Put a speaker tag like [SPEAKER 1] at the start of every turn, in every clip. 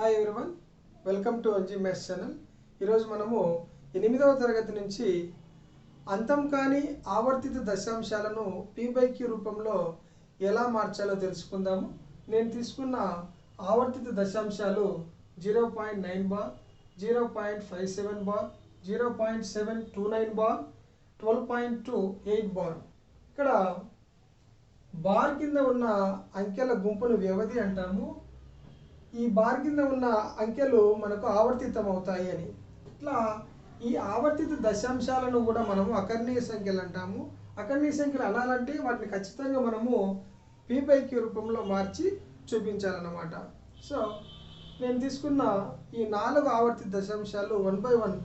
[SPEAKER 1] Hi everyone, welcome to NG maths channel. ఈరోజు మనము 8వ తరగతి నుంచి అంతం కాని ఆవర్తిత దశాంశాలను p/q రూపంలో ఎలా మార్చాలో తెలుసుకుందాము. నేను తీసుకున్న ఆవర్తిత దశాంశాలు 0.9 బార్, 0.57 బార్, 0.729 బార్, 12.28 బార్. ఇక్కడ బార్ కింద ఉన్న అంకెల గుంపును వ్యవధి అంటాము. ఈ బార్ కింద ఉన్న అంకెలు మనకు ఆవర్తితం అవుతాయి అని. ఇట్లా ఈ ఆవర్తిత దశాంశాలను కూడా మనము అకర్ణీయ సంఖ్యలు అంటాము. అకర్ణీయ సంఖ్యలు అనాలంటే వాటిని ఖచ్చితంగా మనము p/q రూపంలో మార్చి చూపించాలన్నమాట. సో నేను తీసుకున్న ఈ 4 ఆవర్తిత దశాంశాలు 1 by 1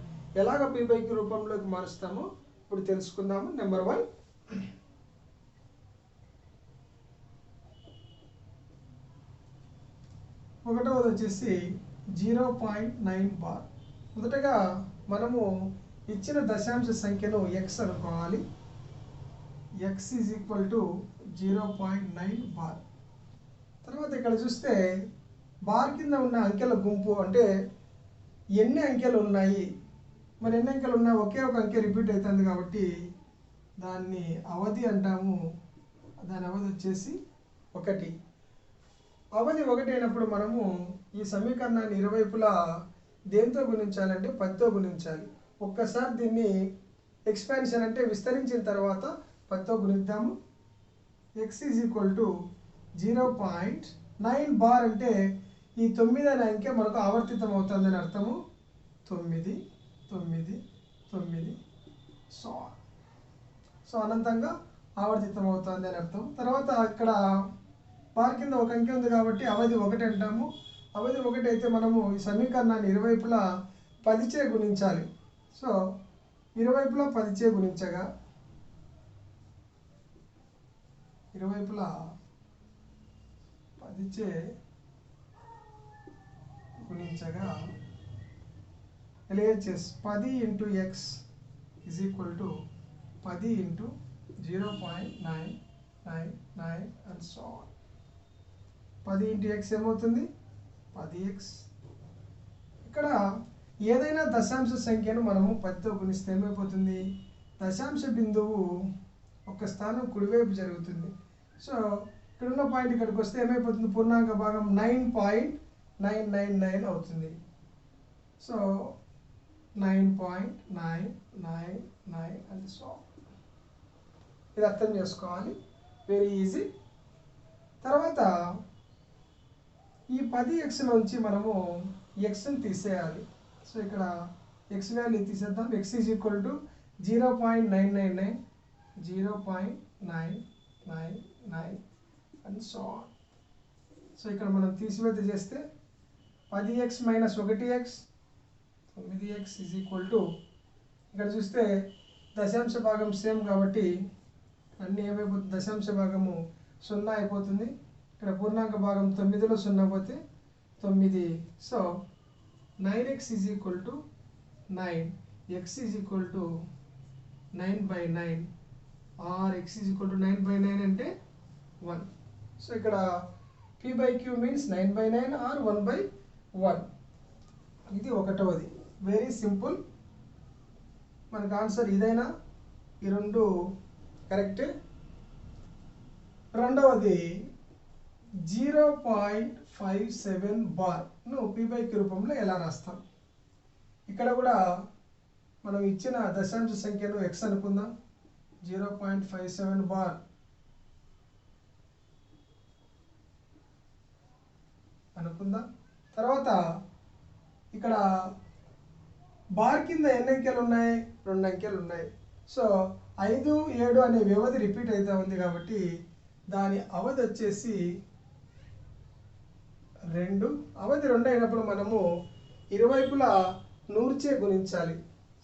[SPEAKER 1] ఎలాగ p/q రూపంలోకి మారుస్తామో ఇప్పుడు తెలుసుకుందాము. నెంబర్ 1, ఒకటవది వచ్చేసి 0.9 బార్. మొదటగా మనము ఇచ్చిన దశాంశ సంఖ్యను x అనుకోవాలి. x is equal to 0.9 bar. తర్వాత ఇక్కడ చూస్తే బార్ కింద ఉన్న అంకెల గుంపు అంటే ఎన్ని అంకెలు ఉన్నాయి, మరి ఎన్ని అంకెలు ఉన్నాయి, ఒకే ఒక అంకె రిపీట్ అవుతుంది కాబట్టి దాన్ని అవధి అంటాము. దాని అవధి వచ్చేసి 1. అవధి 1 అయినప్పుడు మనము ఈ సమీకరణాన్ని ఇరువైపులా దేంతో గుణించాలంటే 10తో గుణించాలి. ఒక్కసారి దీన్ని ఎక్స్పాన్షన్ అంటే విస్తరించిన తర్వాత 10తో గుణిద్దాము. x is equal to 0.9 bar అంటే ఈ 9 అనే అంకె మనకు ఆవర్తితం అవుతుందని అర్థము. 9 9 9 సో అనంతంగా ఆవర్తితం అవుతుంది అని అర్థం. తర్వాత ఇక్కడ బార్ కింద ఒక అంకె ఉంది కాబట్టి అవధి 1 అంటాము. అవధి 1 అయితే మనము ఈ సమీకరణాన్ని ఇరువైపులా 10చే గుణించాలి. సో ఇరువైపులా 10చే గుణించగా LHS 10 into x is equal to 10 into 0.999 and so on. 10 into x ఏమవుతుంది? 10x. ఇక్కడ ఏదైనా దశాంశ సంఖ్యను మనము 10తో గుణిస్తే ఏమైపోతుంది? దశాంశ బిందువు ఒక స్థానం కుడివైపు జరుగుతుంది. సో ఇక్కడున్న పాయింట్ ఇక్కడికి వస్తే ఏమైపోతుంది? పూర్ణాంక భాగం 9.999 అవుతుంది. So 9.999 and so on. ఇది అర్థం చేసుకోవాలి, వెరీ ఈజీ. తర్వాత ఈ 10x నుంచి మనము xని తీసేయాలి. సో ఇక్కడ x వాల్యూ తీసేద్దాం. x is equal to 0.999 0.999 and so on. So ఇక్కడ మనం తీసివేత చేస్తే 10x minus 1x 9x is equal to, ఇక్కడ చూస్తే దశాంశ భాగం సేమ్ కాబట్టి అన్నీ ఏమైపోతుంది? దశాంశ భాగము 0 అయిపోతుంది. ఇక్కడ పూర్ణాంక భాగం 9లో 0 పోతే 9. So 9x is equal to 9, x is equal to 9/9 or x is equal to 9/9 అంటే 1. సో ఇక్కడ p/q మీన్స్ 9/9 ఆర్ 1/1. ఇది ఒకటవది, వెరీ సింపుల్. మనకు ఆన్సర్ ఇదైనా, ఈ రెండు కరెక్టే. రెండవది 0.57 బార్ను p/q రూపంలో ఎలా రాస్తాం? ఇక్కడ కూడా మనం ఇచ్చిన దశాంశ సంఖ్యను x అనుకుందాం. 0.57 బార్ అనుకుందాం. తర్వాత ఇక్కడ బార్ కింద ఎన్ని అంకెలు ఉన్నాయి? 2 అంకెలు ఉన్నాయి. సో 5 7 అనే వ్యవధి రిపీట్ అవుతూ ఉంది కాబట్టి దాని అవధి వచ్చేసి 2. అవధి 2 అయినప్పుడు మనము ఇరువైపులా 100చే గుణించాలి.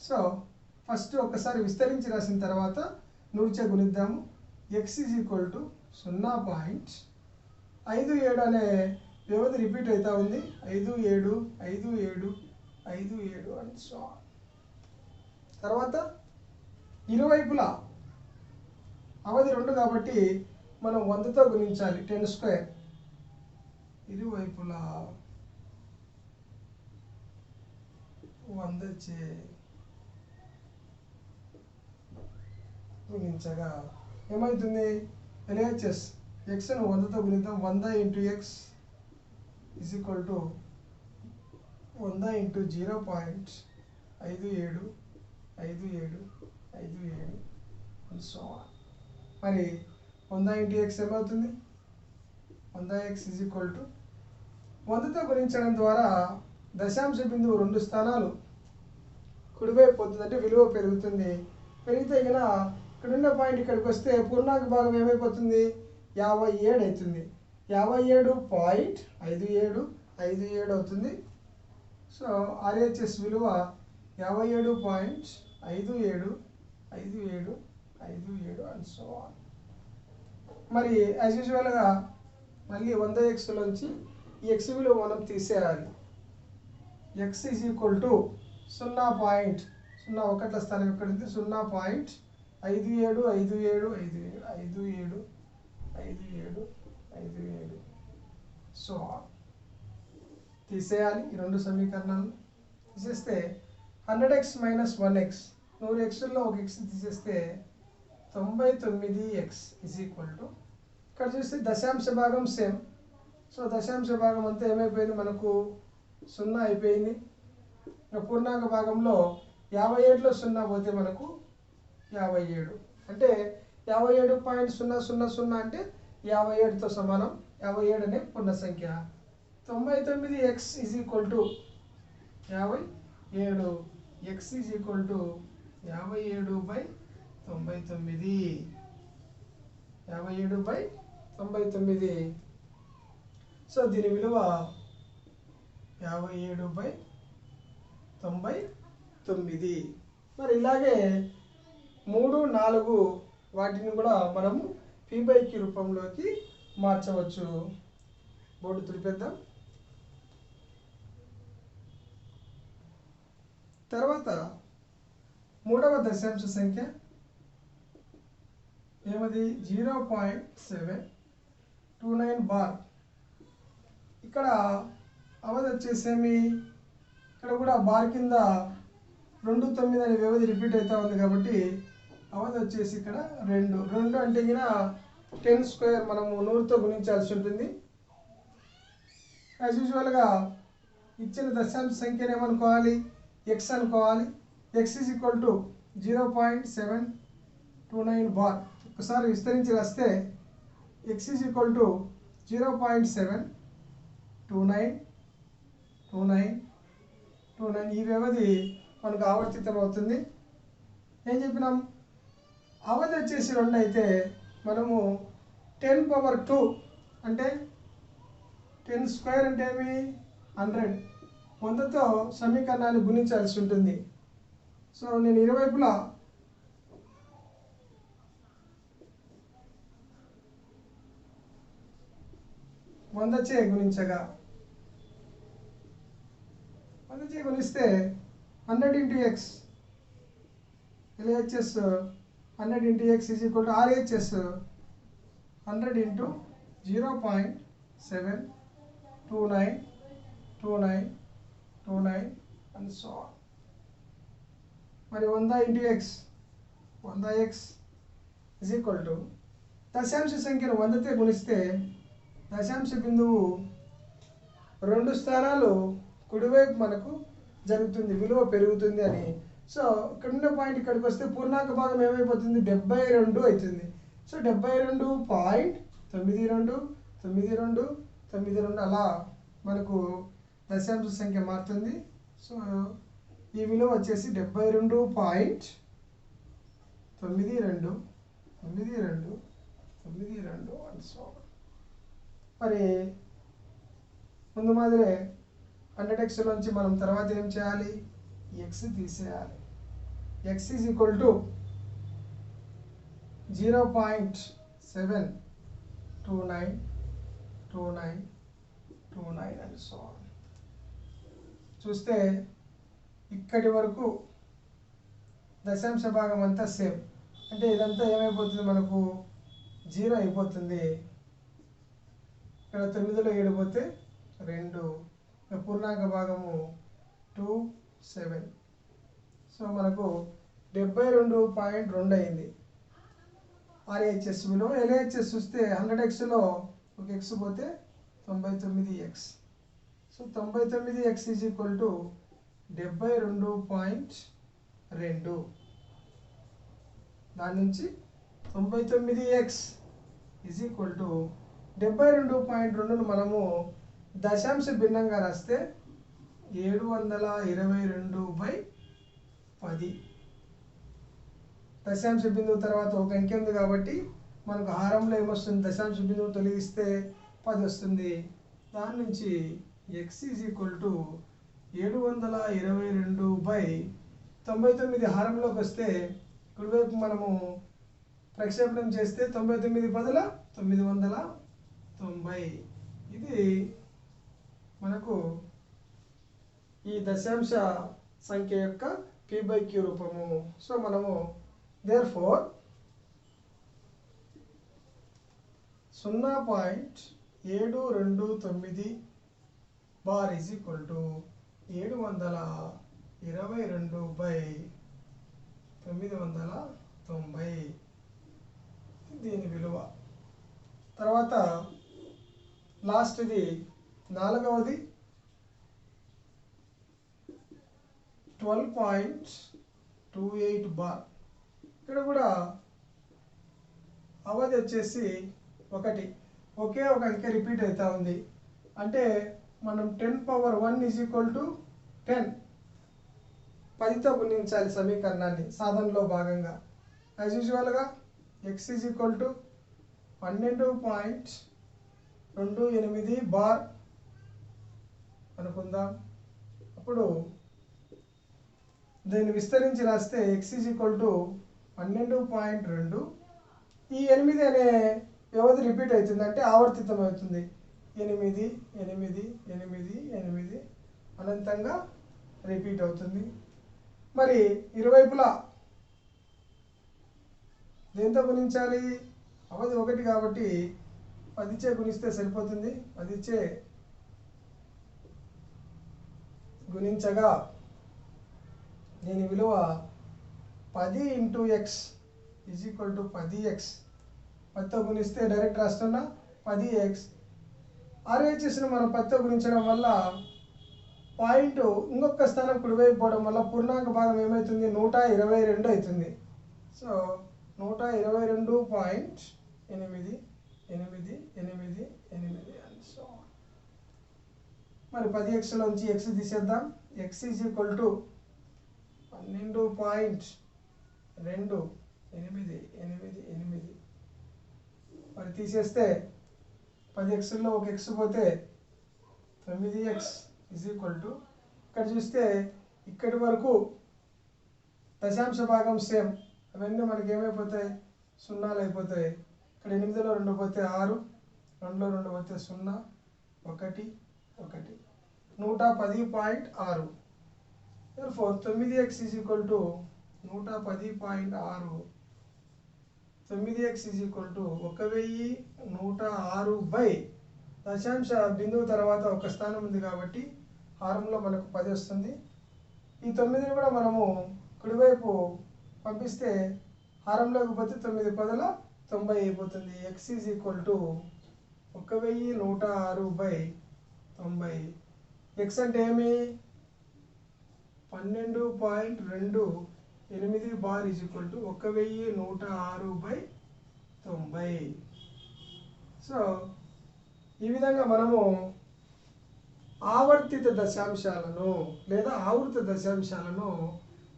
[SPEAKER 1] సో ఫస్ట్ ఒకసారి విస్తరించి రాసిన తర్వాత 100చే గుణిద్దాము. x ఈజ్ ఈక్వల్ టు 0.57 అనే వ్యవధి రిపీట్ అవుతూ ఉంది. 5 7 5 7 5 7 అండ్ సో ఆన్. తర్వాత ఇరువైపులా అవధి 2 కాబట్టి మనం 100తో గుణించాలి. 10 స్క్వేర్. ఇరువైపులా 100చే గుణించగా ఏమవుతుంది? LHS ఎక్స్ను 100తో గుణిద్దాం. 100 × x is equal to 100 × 0.575757 and so on. మరి 100 × x ఏమవుతుంది? 100x ఈజ్ ఈక్వల్ టు 100తో గుణించడం ద్వారా దశాంశ బిందువు 2 స్థానాలు కుడివైపు పోతుంది, అంటే విలువ పెరుగుతుంది. పెరిగితే ఇక ఇక్కడున్న పాయింట్ ఇక్కడికి వస్తే పూర్ణాంక భాగం ఏమైపోతుంది? 57 అవుతుంది. 57.5757 అవుతుంది. సో RHS విలువ 57.575757 అండ్ సో ఆన్. మరి యాజ్ యూజువల్గా మళ్ళీ 100xలోంచి ఈ x విలువ మనం తీసేయాలి. x ఈజ్ ఈక్వల్ టు 0.01 స్థానం ఎక్కడ ఉంది? 0.57575757 సో తీసేయాలి ఈ రెండు సమీకరణాలు. తీసేస్తే 100x - 1x 100xలో ఒక x తీసేస్తే 99x ఈజ్ ఈక్వల్ టు, ఇక్కడ చూస్తే దశాంశ భాగం సేమ్. సో దశాంశ భాగం అంతా ఏమైపోయింది? మనకు 0 అయిపోయింది. పూర్ణాంక భాగంలో 57లో 0 పోతే మనకు 57, అంటే 57.000 అంటే 57తో సమానం. 57 అనే పూర్ణ సంఖ్య. 99x is equal to 57. x is equal to 57/99. 57/99. So దీని విలువ 57/99. మరి ఇలాగే 3, 4 వాటిని కూడా మనము p/q రూపంలోకి మార్చవచ్చు. బోర్డు తుడిపేద్దాం. తర్వాత మూడవ దశాంశ సంఖ్య ఏమది? 0.729 బార్. ఇక్కడ అవధి వచ్చేసేమి? ఇక్కడ కూడా బార్ కింద 29 అనే వ్యవధి రిపీట్ అవుతా ఉంది కాబట్టి అవధి వచ్చేసి ఇక్కడ 2 అంటే 10² మనము 100తో గుణించాల్సి ఉంటుంది. యాజ్ యూజువల్గా ఇచ్చిన దశాంశ సంఖ్యను ఏమనుకోవాలి? x అనుకోవాలి. x is equal to 0.729 bar. ఒకసారి విస్తరించి రాస్తే x ఈజ్ ఈక్వల్ టు 0.7292929 ఈ వ్యవధి మనకు ఆవర్తితం అవుతుంది. ఏం చెప్పినాం? అవధి వచ్చేసి 2 అయితే మనము 10⁻2 అంటే 10² అంటే ఏమి? 100. 100తో సమీకరణాన్ని గుణించాల్సి ఉంటుంది. సో నేను ఇరువైపులా చే గుణించగా 100 చే గుణిస్తే 100 × x LHS 100 × x is equal to RHS 100 × 0.7292929 and so on. మరి 100 × x 100x is equal to దశాంశ సంఖ్యను 100తో గుణిస్తే దశాంశ బిందువు 2 స్థానాలు కుడివైపు మనకు జరుగుతుంది, విలువ పెరుగుతుంది అని. సో ఇక్కడున్న పాయింట్ ఇక్కడికి వస్తే పూర్ణాంక భాగం ఏమైపోతుంది? 72 అవుతుంది. సో 72.929292 అలా మనకు దశాంశ సంఖ్య మారుతుంది. సో ఈ విలువ వచ్చేసి 72.929292 అండ్ సో. మరి ముందు మాదిరే 100xలోంచి మనం తర్వాత ఏం చేయాలి? x తీసేయాలి. x is equal to 0.7292929 and so. చూస్తే ఇక్కడి వరకు దశాంశ భాగం అంతా సేమ్, అంటే ఇదంతా ఏమైపోతుంది? మనకు 0 అయిపోతుంది. ఇక్కడ 9లో 7 పోతే 2, పూర్ణాంక భాగము 27 సో మనకు 72.2 అయింది ఆర్హెచ్ఎస్ విలువ. ఎల్హెచ్ఎస్ చూస్తే 100xలో ఒక ఎక్స్ పోతే 99x. So 99x is equal to 72.2. దాని నుంచి 99x ఈజ్ ఈక్వల్ టు 72.2ను మనము దశాంశ భిన్నంగా రాస్తే 722/10. దశాంశ బిందువు తర్వాత ఒక అంకె ఉంది కాబట్టి మనకు హారంలో ఏమొస్తుంది, దశాంశ బిందువు తొలగిస్తే 10 వస్తుంది. దాని నుంచి x ఈజ్ ఈక్వల్ టు 722/99. హారంలోకి వస్తే కుడివైపు మనము ప్రక్షేపణం చేస్తే 99 బదుల 990. ఇది మనకు ఈ దశాంశ సంఖ్య యొక్క p/q రూపము. సో మనము therefore 0.729 bar is equal to 722/990. దీని విలువ. తర్వాత లాస్ట్ది 4వది 12.28 బార్. ఇక్కడ కూడా అవధి వచ్చేసి ఒకే ఒక అంకె రిపీట్ అవుతా ఉంది. అంటే మనం 10⁻1 ఈజ్ ఈక్వల్ టు 10 10తో గుణించాలి సమీకరణాన్ని సాధనలో భాగంగా. యాజ్ యూజువల్గా x is equal to 12.28 bar అనుకుందాం. అప్పుడు దీన్ని విస్తరించి రాస్తే x ఈజ్ ఈక్వల్ టు 12.2. ఈ 8 అనే వ్యవధి రిపీట్ అవుతుంది, అంటే ఆవర్తితం అవుతుంది. 8 8 8 8 అనంతంగా రిపీట్ అవుతుంది. మరి ఇరువైపులా దేంతో గుణించాలి? అవధి 1 కాబట్టి 10చే గుణిస్తే సరిపోతుంది. 10చే గుణించగా దీని విలువ 10 × x is equal to 10x. 10తో గుణిస్తే డైరెక్ట్ రాస్తున్నా 10x. ఆర్హెచ్ఎస్ను మనం 10తో గుణించడం వల్ల పాయింట్ ఇంకొక స్థానం కుడివైపు పోవడం వల్ల పూర్ణాంక భాగం ఏమవుతుంది? 122 అవుతుంది. సో 122.888. మరి 10xలోంచి x తీసేద్దాం. x is equal to 12.288. మరి తీసేస్తే 10xలో ఒక x పోతే 9x ఈజ్ ఈక్వల్ టు, ఇక్కడ చూస్తే ఇక్కడి వరకు దశాంశ భాగం సేమ్, అవన్నీ మనకి ఏమైపోతాయి? 0లు అయిపోతాయి. ఇక్కడ 8లో 2 పోతే 6, 2లో 2 పోతే 0, 1 1 110.6. therefore 9x is equal to 110.6. 9x is equal to 1106 దశాంశ బిందువు తర్వాత ఒక స్థానం ఉంది కాబట్టి హారంలో మనకు 10 వస్తుంది. ఈ 9ని కూడా మనము కుడివైపు పంపిస్తే హారంలోకి పోతే 9 10ల 90 అయిపోతుంది. x is equal to 1106/90. x అంటే ఏమి? 12.28 bar is equal to 1106/90. So ఈ విధంగా మనము ఆవర్తిత దశాంశాలను లేదా ఆవృత దశాంశాలను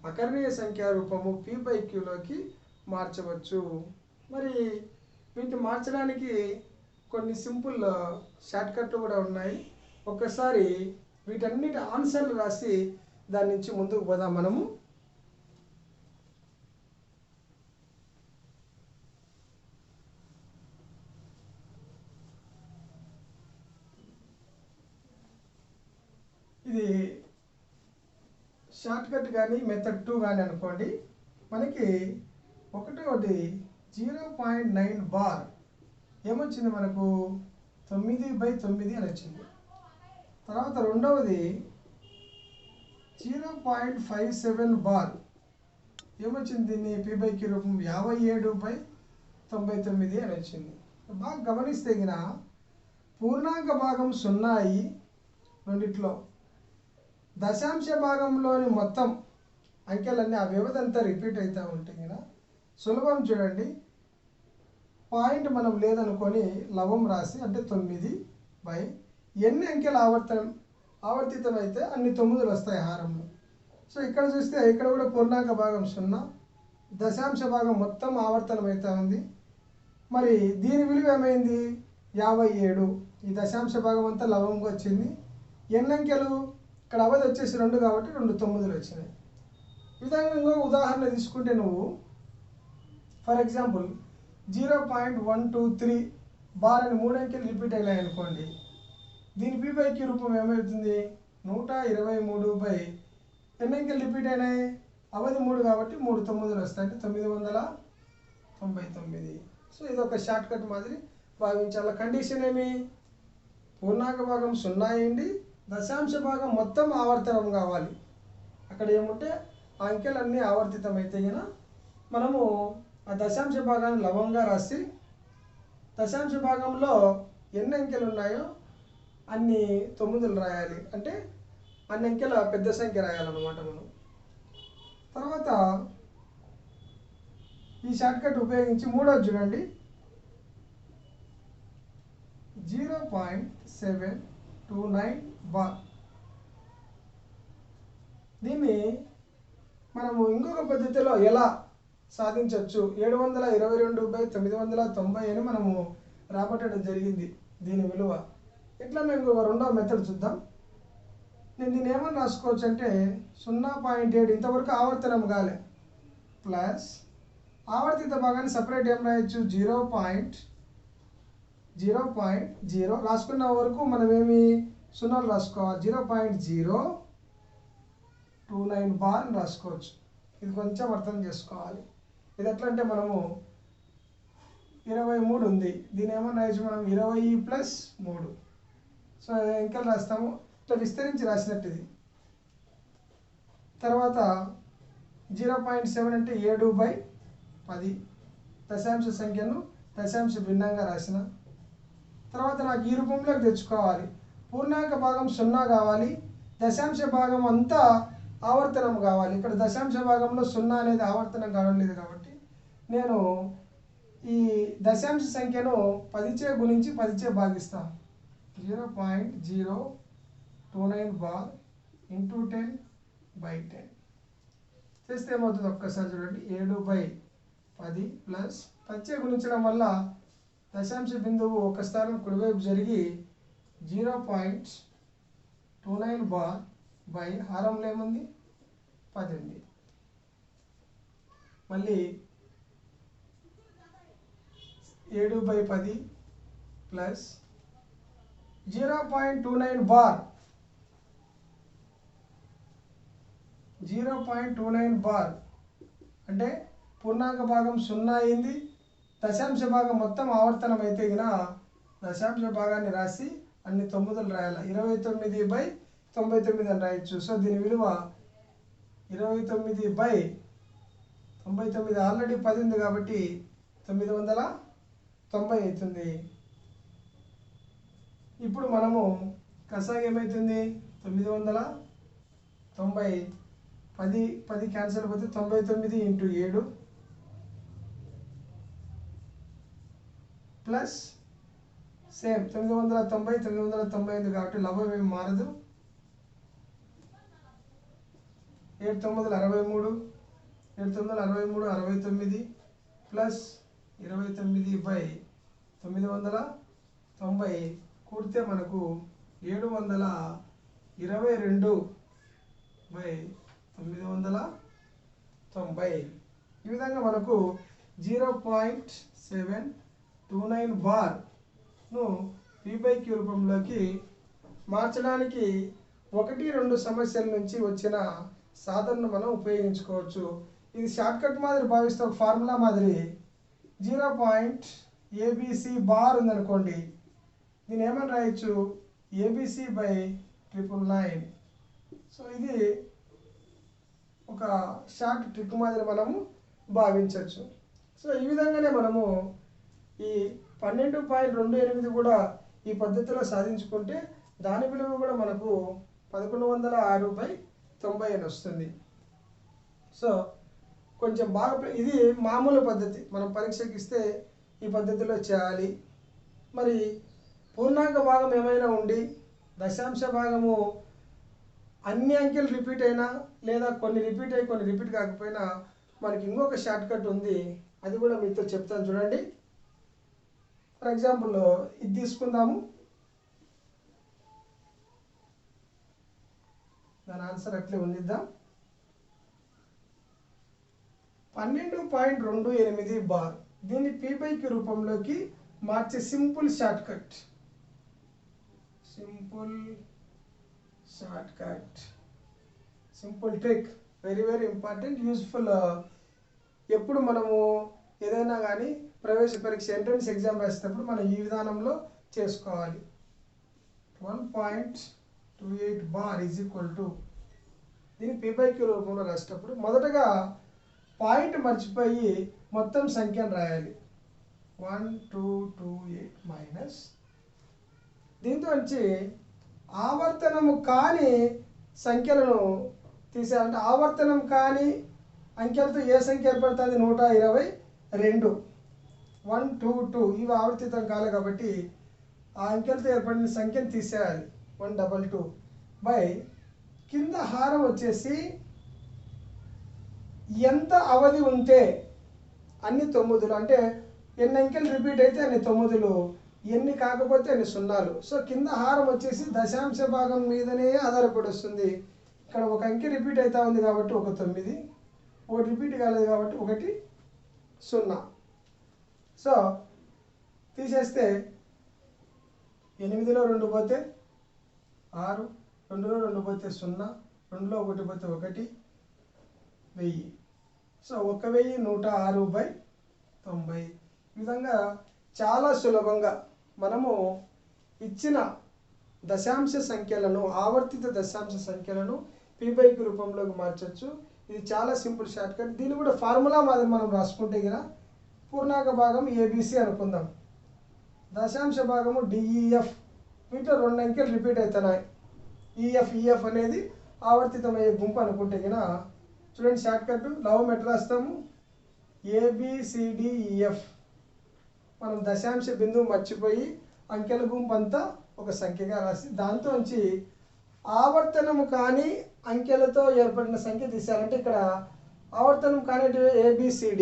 [SPEAKER 1] అకర్ణీయ సంఖ్యా రూపము p/qలోకి మార్చవచ్చు. మరి వీటిని మార్చడానికి కొన్ని సింపుల్ షార్ట్కట్లు కూడా ఉన్నాయి. ఒక్కసారి వీటన్నిటి ఆన్సర్లు రాసి దాని నుంచి ముందుకు పోదాం మనము. ఇది షార్ట్ కట్ కానీ మెథడ్ 2 కానీ అనుకోండి. మనకి ఒకటి 0.9 బార్ ఏమొచ్చింది? మనకు 9/9 అని వచ్చింది. తర్వాత రెండవది 0.57 బార్ ఏమొచ్చింది దీన్ని p/q రూపం 57/99 అని వచ్చింది. బాగా గమనిస్తే గిన పూర్ణాంక భాగం 0 అయ్యి రెండిట్లో దశాంశ భాగంలోని మొత్తం అంకెలన్నీ ఆ వ్యవధి అంతా రిపీట్ అవుతూ ఉంటాయి కదా. సులభం చూడండి, పాయింట్ మనం లేదనుకొని లవం రాసి అంటే 9 ఎన్ని అంకెల ఆవర్తితం అయితే అన్ని 9లు వస్తాయి హారంలో. సో ఇక్కడ చూస్తే ఇక్కడ కూడా పూర్ణాంక భాగం 0, దశాంశ భాగం మొత్తం ఆవర్తనం అవుతూ ఉంది. మరి దీని విలువ ఏమైంది 57. ఈ దశాంశ భాగం అంతా లవంగా వచ్చింది. ఎన్ని అంకెలు ఇక్కడ అవధి వచ్చేసి 2 కాబట్టి 2 9లు వచ్చినాయి. ఈ విధంగా ఇంకో ఉదాహరణ తీసుకుంటే నువ్వు ఫర్ ఎగ్జాంపుల్ 0.123 బార్ అని 3 అంకెలు రిపీట్ అయినాయి అనుకోండి. దీని p/q రూపం ఏమవుతుంది 123 ఎన్ని అంకెలు రిపీట్ అయినాయి అవధి 3 కాబట్టి 3 9లు వస్తాయి అంటే 999. సో ఇది ఒక షార్ట్ కట్ మాదిరి భావించాల. కండిషన్ ఏమి పూర్ణాంక భాగం 0 అయ్యింది, దశాంశ భాగం మొత్తం ఆవర్తనం కావాలి. అక్కడ ఏముంటే ఆ అంకెలన్నీ ఆవర్తితం అయితే కనుక మనము ఆ దశాంశ భాగాన్ని లవంగా రాసి దశాంశ భాగంలో ఎన్ని అంకెలు ఉన్నాయో అన్ని 9లు రాయాలి. అంటే అన్ని అంకెల పెద్ద సంఖ్య రాయాలన్నమాట మనం. తర్వాత ఈ షార్ట్ కట్ ఉపయోగించి మూడోది చూడండి 0.729 బార్. దీన్ని మనము ఇంకొక పద్ధతిలో ఎలా సాధించవచ్చు 722/990 అని మనము రాబట్టడం జరిగింది దీని విలువ. ఇట్లా మేము ఇంకొక రెండవ మెథడ్ చూద్దాం. నేను దీన్ని ఏమని రాసుకోవచ్చు అంటే 0.7 ఇంతవరకు ఆవర్తనం కాలే ప్లస్ ఆవర్తిత భాగాన్ని సపరేట్ ఏం రాయొచ్చు 0.0 రాసుకున్న వరకు మనం ఏమి 0లు రాసుకోవాలి 0.029 బార్ అని రాసుకోవచ్చు. ఇది కొంచెం అర్థం చేసుకోవాలి. ఇది ఎట్లా అంటే మనము 23 ఉంది, దీని ఏమన్నా రాయొచ్చు మనం 20+3. సో అంకెలు రాస్తాము ఇట్లా విస్తరించి రాసినట్టు ఇది. తర్వాత 0.7 అంటే 7/10 దశాంశ సంఖ్యను దశాంశ భిన్నంగా రాసిన తర్వాత నాకు ఈ రూపంలోకి తెచ్చుకోవాలి. పూర్ణాంక భాగం 0 కావాలి, దశాంశ భాగం అంతా ఆవర్తనం కావాలి. ఇక్కడ దశాంశ భాగంలో 0 అనేది ఆవర్తనం కావట్లేదు కాబట్టి నేను ఈ దశాంశ సంఖ్యను 10చే గుణించి 10చే భాగిస్తాను. 0.029 బార్ ఇంటూ 10/10 చేస్తే ఏమవుతుంది ఒక్కసారి చూడండి 7/10 ప్లస్ 10చే గుణించడం వల్ల దశాంశ బిందువు ఒక స్థానం కుడివైపు జరిగి 0.29 బార్ బై హారంలో ఏముంది 10 ఉంది. మళ్ళీ 7/10 ప్లస్ 0.29 బార్ 0.29 బార్ అంటే పూర్ణాంక భాగం 0 అయింది, దశాంశ భాగం మొత్తం ఆవర్తనం అయితే గిన దశాంశ భాగాన్ని రాసి అన్ని 9లు రాయాలి. 29/99 అని రాయొచ్చు. సో దీని విలువ 29/99 ఆల్రెడీ 10 ఉంది కాబట్టి 990 అవుతుంది. ఇప్పుడు మనము కసాగా ఏమవుతుంది 990 10 క్యాన్సిల్ అయిపోతే 99 ఇంటూ 7 ప్లస్ సేమ్ 990 కాబట్టి లవం ఏమి మారదు. 7 9 63 7 9 69 ప్లస్ 29/990 కూడితే మనకు 722/990. ఈ విధంగా మనకు 0.729 బార్ను p/q రూపంలోకి మార్చడానికి 1-2 సమస్యల నుంచి వచ్చిన సాధనను మనం ఉపయోగించుకోవచ్చు. ఇది షార్ట్ కట్ మాదిరి భావిస్తే ఒక ఫార్ములా మాదిరి 0.abc బార్ ఉందనుకోండి, దీన్ని ఏమని రాయొచ్చు ABC/999. సో ఇది ఒక షార్ట్ ట్రిక్ మాదిరి మనము భావించవచ్చు. సో ఈ విధంగానే మనము ఈ 12.28 కూడా ఈ పద్ధతిలో సాధించుకుంటే దాని విలువ కూడా మనకు 1106/90 అని వస్తుంది. సో కొంచెం బాగా ఇది మామూలు పద్ధతి, మనం పరీక్షకి ఇస్తే ఈ పద్ధతిలో చేయాలి. మరి పూర్ణాంక భాగం ఏమైనా ఉండి దశాంశ భాగము అన్ని అంకెలు రిపీట్ అయినా లేదా కొన్ని రిపీట్ అయ్యి కొన్ని రిపీట్ కాకపోయినా మనకి ఇంకొక షార్ట్ కట్ ఉంది, అది కూడా మీతో చెప్తాను చూడండి. ఫర్ ఎగ్జాంపుల్ ఇది తీసుకుందాము, దాని ఆన్సర్ అట్లే ఉండిద్దాం. 12.28 బార్ దీన్ని p/q రూపంలోకి మార్చే simple short cut, simple trick, very very important, useful. ఎప్పుడు మనము ఏదైనా కానీ ప్రవేశ పరీక్ష ఎంట్రన్స్ ఎగ్జామ్ రాసేటప్పుడు మనం ఈ విధానంలో చేసుకోవాలి. 12.28 బార్ ఈజ్ ఈక్వల్ టు దీన్ని p/q రూపంలో రాసేటప్పుడు మొదటగా పాయింట్ మర్చిపోయి మొత్తం సంఖ్యను రాయాలి. 1228 మైనస్ దీంతో నుంచి ఆవర్తనము కాని సంఖ్యలను తీసేయాలంటే ఆవర్తనం కాని అంకెలతో ఏ సంఖ్య ఏర్పడుతుంది? 122. 122 ఇవి ఆవర్తితం కాలే కాబట్టి ఆ అంకెలతో ఏర్పడిన సంఖ్యను తీసేయాలి. 122 బై కింద హారం వచ్చేసి ఎంత అవధి ఉంటే అన్ని 9, అంటే ఎన్ని అంకెలు రిపీట్ అయితే అన్ని 9, ఎన్ని కాకపోతే అన్ని 0. సో కింద హారం వచ్చేసి దశాంశ భాగం మీదనే ఆధారపడి వస్తుంది. ఇక్కడ ఒక అంకె రిపీట్ అవుతా ఉంది కాబట్టి ఒక 9, ఒకటి రిపీట్ కాలేదు కాబట్టి 1 0. సో తీసేస్తే 8లో 2 పోతే 6, 2లో 2 పోతే 0, 2లో 1 పోతే 1, 1000. సో 1106/90. ఈ విధంగా చాలా సులభంగా మనము ఇచ్చిన దశాంశ సంఖ్యలను ఆవర్తిత దశాంశ సంఖ్యలను p/q రూపంలోకి మార్చవచ్చు. ఇది చాలా సింపుల్ షార్ట్ కట్. దీన్ని కూడా ఫార్ములా మాదిరి మనం రాసుకుంటే కదా, పూర్ణాంక భాగం ABC అనుకుందాం, దశాంశ భాగము DEF, వీటిలో 2 అంకెలు రిపీట్ అవుతున్నాయి. EF అనేది ఆవర్తితమయ్యే గుంపు అనుకుంటే కదా, చూడండి షార్ట్ కట్ లవం ఎట్లా రాస్తాము? ABCDEF. మనం దశాంశ బిందువు మర్చిపోయి అంకెల గుంపు అంతా ఒక సంఖ్యగా రాసి దాంతోంచి ఆవర్తనము కానీ అంకెలతో ఏర్పడిన సంఖ్య తీసేయాలంటే ఇక్కడ ఆవర్తనం కానిటివి ABCD.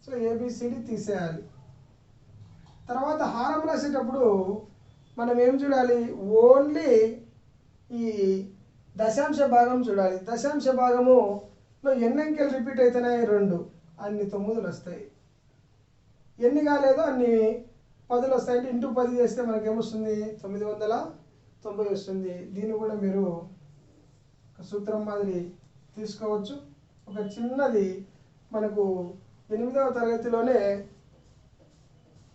[SPEAKER 1] సో ABCD తీసేయాలి. తర్వాత హారం రాసేటప్పుడు మనం ఏం చూడాలి? ఓన్లీ ఈ దశాంశ భాగం చూడాలి. దశాంశ భాగములో ఎన్ని అంకెలు రిపీట్ అవుతున్నాయి? 2, అన్ని 9 వస్తాయి. ఎన్ని కాలేదో అన్ని 10 వస్తాయి. అంటే ఇంటూ 10 చేస్తే మనకి ఏమొస్తుంది? 990 వస్తుంది. దీన్ని కూడా మీరు ఒక సూత్రం మాదిరి తీసుకోవచ్చు. ఒక చిన్నది మనకు 8వ తరగతిలోనే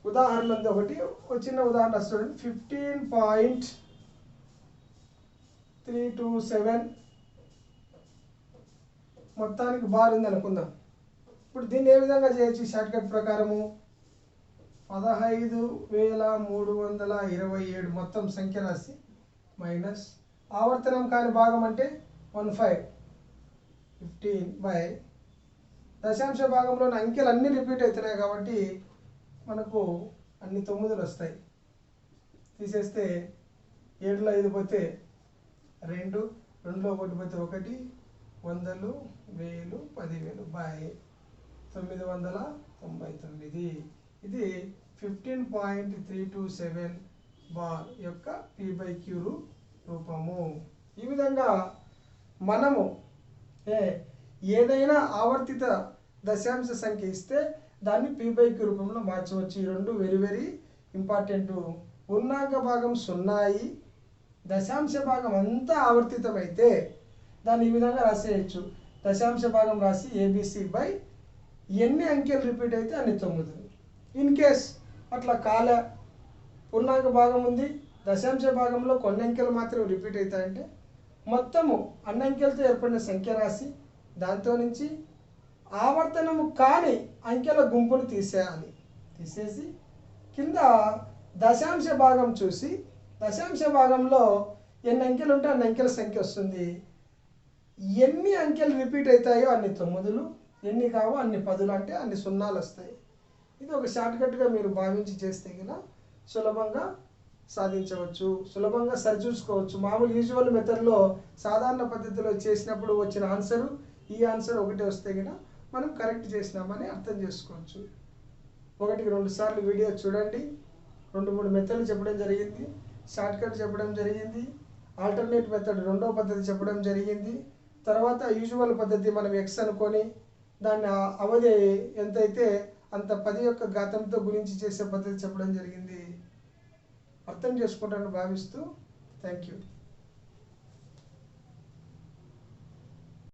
[SPEAKER 1] ఉదాహరణ ఉంది ఒకటి, ఒక చిన్న ఉదాహరణ చూడండి. 15.327 మొత్తానికి బార్ ఉంది అనుకుందాం. ఇప్పుడు దీన్ని ఏ విధంగా చేయొచ్చు? షార్ట్ కట్ ప్రకారము 15,327 మొత్తం సంఖ్య రాసి మైనస్ ఆవర్తనం కాని భాగం అంటే 15 బై దశాంశ భాగంలోని అంకెలు అన్నీ రిపీట్ అవుతున్నాయి కాబట్టి మనకు అన్ని 9 వస్తాయి. తీసేస్తే 7లో 5 పోతే 2, 2లో 1 పోతే 1, 100, 1000, 10,000 బై 999. ఇది 15.327 బార్ యొక్క p/q రూపము. ఈ విధంగా మనము ఏదైనా ఆవర్తిత దశాంశ సంఖ్య ఇస్తే దాన్ని p/q రూపంలో మార్చవచ్చు. ఈ రెండు వెరీ వెరీ ఇంపార్టెంట్. పూర్ణాంక భాగం 0, దశాంశ భాగం అంతా ఆవర్తితమైతే దాన్ని ఈ విధంగా రాసేయచ్చు. దశాంశ భాగం రాసి ABC బై ఎన్ని అంకెలు రిపీట్ అయితే అన్ని 9. ఇన్ కేస్ అట్లా కాలే, పూర్ణాంక భాగం ఉంది, దశాంశ భాగంలో కొన్ని అంకెలు మాత్రం రిపీట్ అవుతాయంటే మొత్తము అన్ని అంకెలతో ఏర్పడిన సంఖ్య రాసి దాంతో నుంచి ఆవర్తనము కాని అంకెల గుంపును తీసేయాలి. తీసేసి కింద దశాంశ భాగం చూసి దశాంశ భాగంలో ఎన్ని అంకెలు ఉంటే అన్ని అంకెల సంఖ్య వస్తుంది. ఎన్ని అంకెలు రిపీట్ అవుతాయో అన్ని 9లు, ఎన్ని కావో అన్ని 10లు, అంటే అన్ని 0లు వస్తాయి. ఇది ఒక షార్ట్కట్గా మీరు భావించి చేస్తే కనుక సులభంగా సాధించవచ్చు, సులభంగా సరిచూసుకోవచ్చు. మామూలు యూజువల్ మెథడ్లో సాధారణ పద్ధతిలో చేసినప్పుడు వచ్చిన ఆన్సరు ఈ ఆన్సర్ ఒకటే వస్తే కనుక మనం కరెక్ట్ చేసినామని అర్థం చేసుకోవచ్చు. 1-2 సార్లు వీడియో చూడండి. 2-3 మెథడ్లు చెప్పడం జరిగింది, షార్ట్కట్ చెప్పడం జరిగింది, ఆల్టర్నేట్ మెథడ్ రెండో పద్ధతి చెప్పడం జరిగింది. తర్వాత యూజువల్ పద్ధతి మనం ఎక్స్ అనుకొని దాన్ని అవధి ఎంతైతే అంత 10 యొక్క ఘాతంతో గురించి చేసే పద్ధతి చెప్పడం జరిగింది. అర్థం చేసుకుంటానని భావిస్తూ థ్యాంక్ యూ.